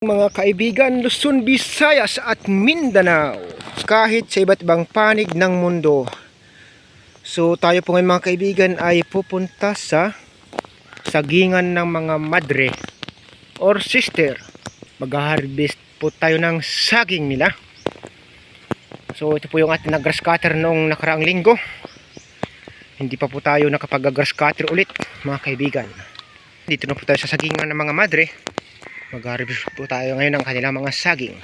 Mga kaibigan, Luzon, Visayas at Mindanao, kahit sa iba't ibang panig ng mundo. So tayo po ngayon mga kaibigan ay pupunta sa sagingan ng mga madre or sister. Mag-harvest po tayo ng saging nila. So ito po yung ating na grass cutter noong nakaraang linggo. Hindi pa po tayo nakapag-grass cutter ulit mga kaibigan. Dito na po tayo sa sagingan ng mga madre. Mag-harvest po tayo ngayon ng kanilang mga saging.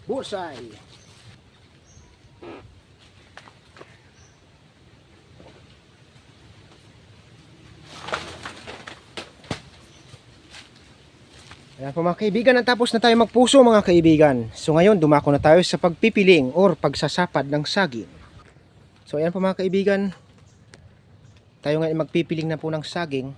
Bullseye! Ayan po mga kaibigan, natapos na tayo magpuso mga kaibigan. So ngayon dumako na tayo sa pagpipiling or pagsasapad ng saging. So ayan po mga kaibigan, tayo ngayon magpipiling na po ng saging.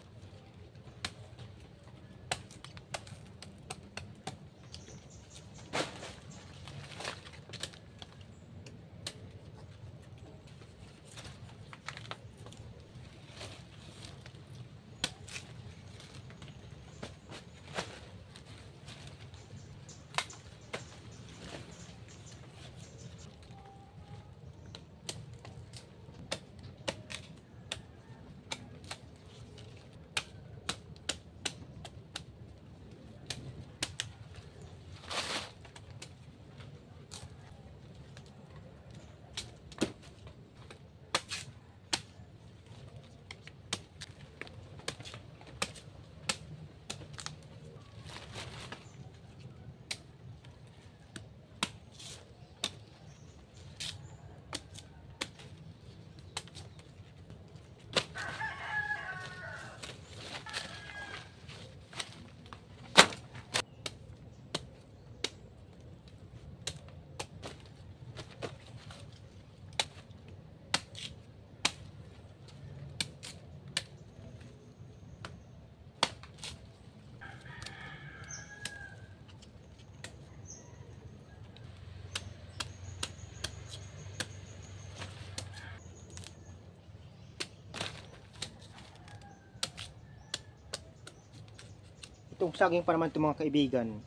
Itong saging pa naman itong mga kaibigan,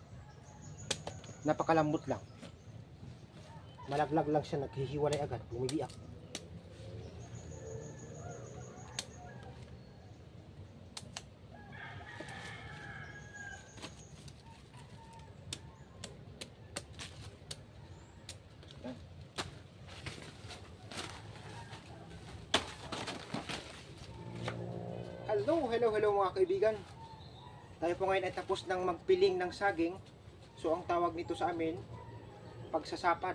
napakalambot lang. Malaglag lang siya, naghihiwalay agad, bumibiyak. Hello mga kaibigan. Tayo po ngayon ay tapos ng magpiling ng saging. So ang tawag nito sa amin, pagsasapad.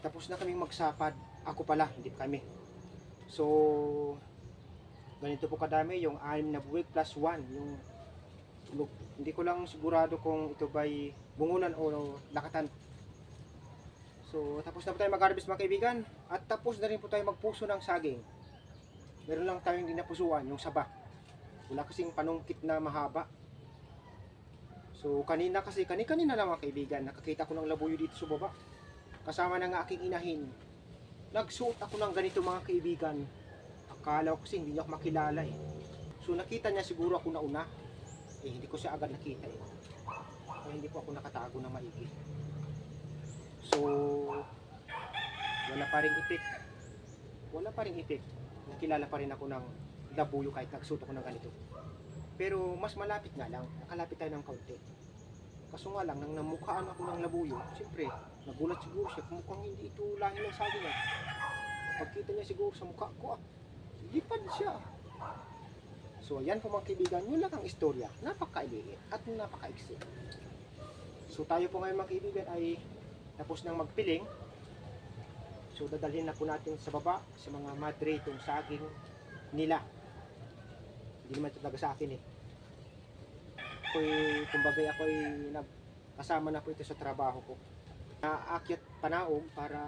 Tapos na kaming magsapad. Ako pala, hindi kami. So ganito po kadami yung 6 na buwig plus 1 yung hindi ko lang sigurado kung ito ba'y bungunan o lakatan. So tapos na po tayo mag-harvest mga kaibigan, at tapos na rin po tayo magpuso ng saging. Meron lang tayong hindi napusuan, yung saba. Wala kasing panungkit na mahaba. So kanina lang mga kaibigan, nakakita ko ng labuyo dito sa baba. Kasama ng aking inahin. Nagsuot ako ng ganito mga kaibigan. Akala ko kasi hindi niya ako makilala eh. So nakita niya siguro ako nauna. Eh hindi ko siya agad nakita eh. Kaya hindi po ako nakatago ng maigi. So wala pa ring effect. Wala pa ring effect. Nakilala pa rin ako ng labuyo kahit nagsuot ako ng ganito. Pero mas malapit nga lang. Nakalapit tayo ng kaunti. Kaso nga lang, nang namukhaan ako ng labuyo, siyempre, nagulat siguro siya kung mukhang hindi ito lahi ng saging ah. Pagkita niya siguro sa mukha ko lipad siya. So ayan po mga kaibigan, yun lang ang istorya. Napakailiit at napakaiksi. So tayo po ngayon mga kaibigan ay tapos nang magpiling. So dadalhin na po natin sa baba sa mga madre itong saging nila. Hindi naman ito talaga sa akin eh. Kumbaga ako'y nagkasama na po ito sa trabaho ko. Naakyat panaog para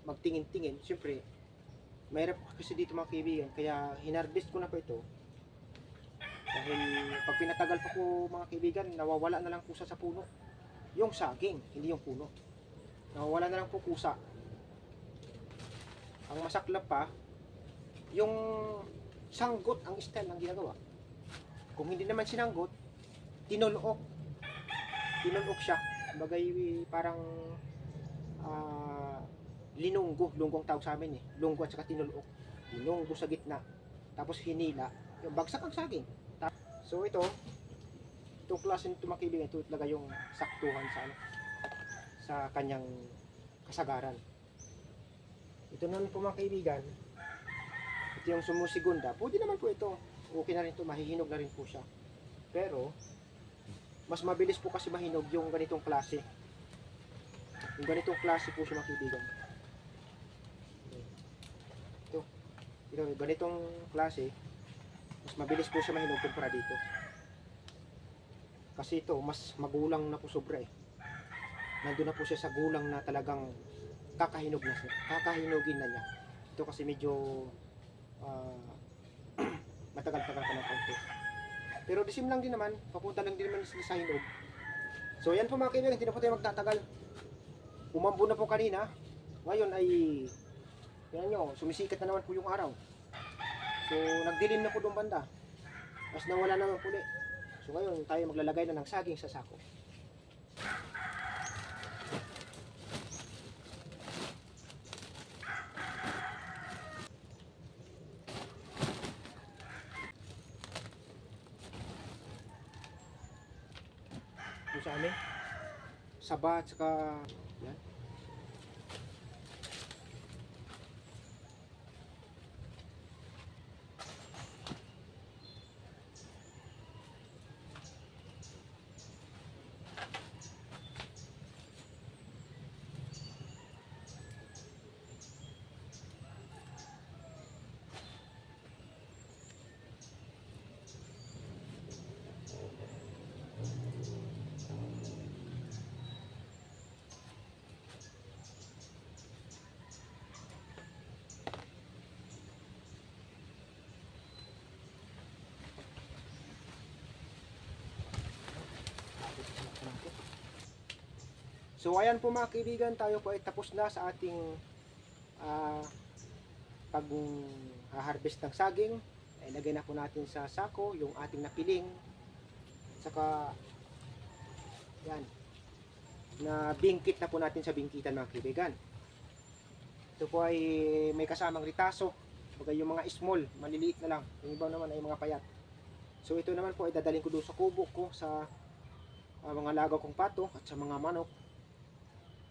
magtingin-tingin. Siyempre, mahirap kasi dito mga kaibigan, kaya hinarvest ko na po ito. Dahil pag pinatagal pa ko mga kaibigan, nawawala na lang kusa sa puno. Yung saging, hindi yung puno. Nawawala na lang po kusa. Ang masaklap pa, yung sanggot ang style ng ginagawa. Kung hindi naman sinanggot, tinulok. Tinulok siya. Bagay parang linunggo. Lunggong tawag sa amin eh. Lunggo at saka tinulok. Linunggo sa gitna. Tapos hinila. Yung bagsak ang saging. So itong klase nito mga kaibigan, ito talaga yung saktuhan sa kanyang kasagaran. Ito naman po mga kaibigan, ito yung sumusigunda. Pwede naman po ito. Okay na rin ito, mahihinog na rin po siya. Pero, mas mabilis po kasi mahinog yung ganitong klase. Yung ganitong klase po siya mga kaibigan. Ito, ganitong klase, mas mabilis po siya mahinog kumpara dito. Kasi ito, mas magulang na po sobra eh. Nandun na po siya sa gulang na talagang kakahinugin na niya. Ito kasi medyo matagal-tagal pa ng konti. Pero disim lang din naman, papunta lang din naman sa hinog. So yan po mga kaibigan, hindi na po tayo magtatagal. Umambo na po kanina. Ngayon ay, yan nyo, sumisikat na naman po yung araw. So nagdilim na po doon banda. Mas nawala naman po ulit. So ngayon tayo maglalagay na ng saging sa sako. Sa amin saba at saka yan. So ayan po mga kaibigan, tayo po ay tapos na sa ating pag-harvest ng saging. Ilagay na po natin sa sako yung ating napiling. Saka yan, na bingkit na po natin sa bingkitan mga kaibigan. Ito po ay may kasamang ritaso. Bagay yung mga small, maliliit na lang. Yung iba naman ay mga payat. So ito naman po ay dadalhin ko doon sa kubo ko sa mga lagaw kong pato at sa mga manok.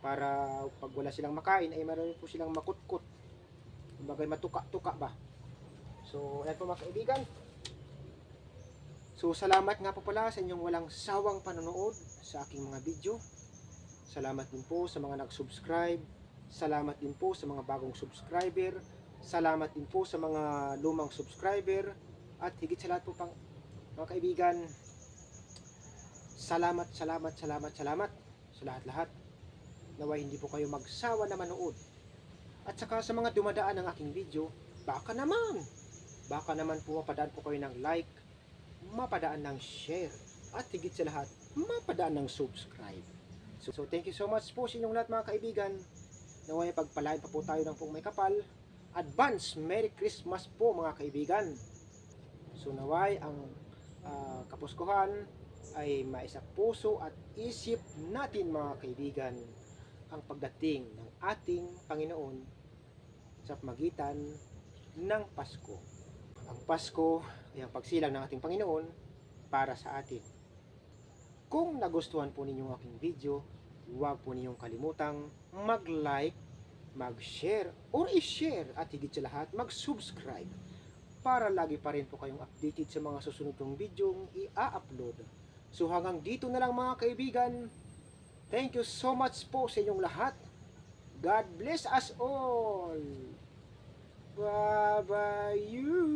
Para pag wala silang makain ay meron po silang makutkot. Bagay matuka-tuka ba. So ayan po mga kaibigan. So salamat nga po pala sa inyong walang sawang panonood sa aking mga video. Salamat din po sa mga nag-subscribe. Salamat din po sa mga bagong subscriber. Salamat din po sa mga lumang subscriber at higit sa lahat po pang mga kaibigan, salamat sa lahat-lahat. Naway hindi po kayo magsawa na manood. At saka sa mga dumadaan ng aking video, baka naman po mapadaan po kayo ng like, mapadaan ng share, at higit sa lahat, mapadaan ng subscribe. So thank you so much po sa inyong lahat mga kaibigan. Naway pagpalain pa po tayo ng pong may kapal. Advance Merry Christmas po mga kaibigan. So naway ang kapuskuhan ay maisa puso at isip natin mga kaibigan ang pagdating ng ating Panginoon sa pamagitan ng Pasko. Ang Pasko ay ang pagsilang ng ating Panginoon para sa atin. Kung nagustuhan po ninyo ang aking video, huwag po ninyong kalimutang mag-like, mag-share or i-share at higit sa lahat mag-subscribe para lagi pa rin po kayong updated sa mga susunod kong videong i-upload. So hanggang dito na lang mga kaibigan. Thank you so much po sa inyong lahat. God bless us all. Bye-bye you.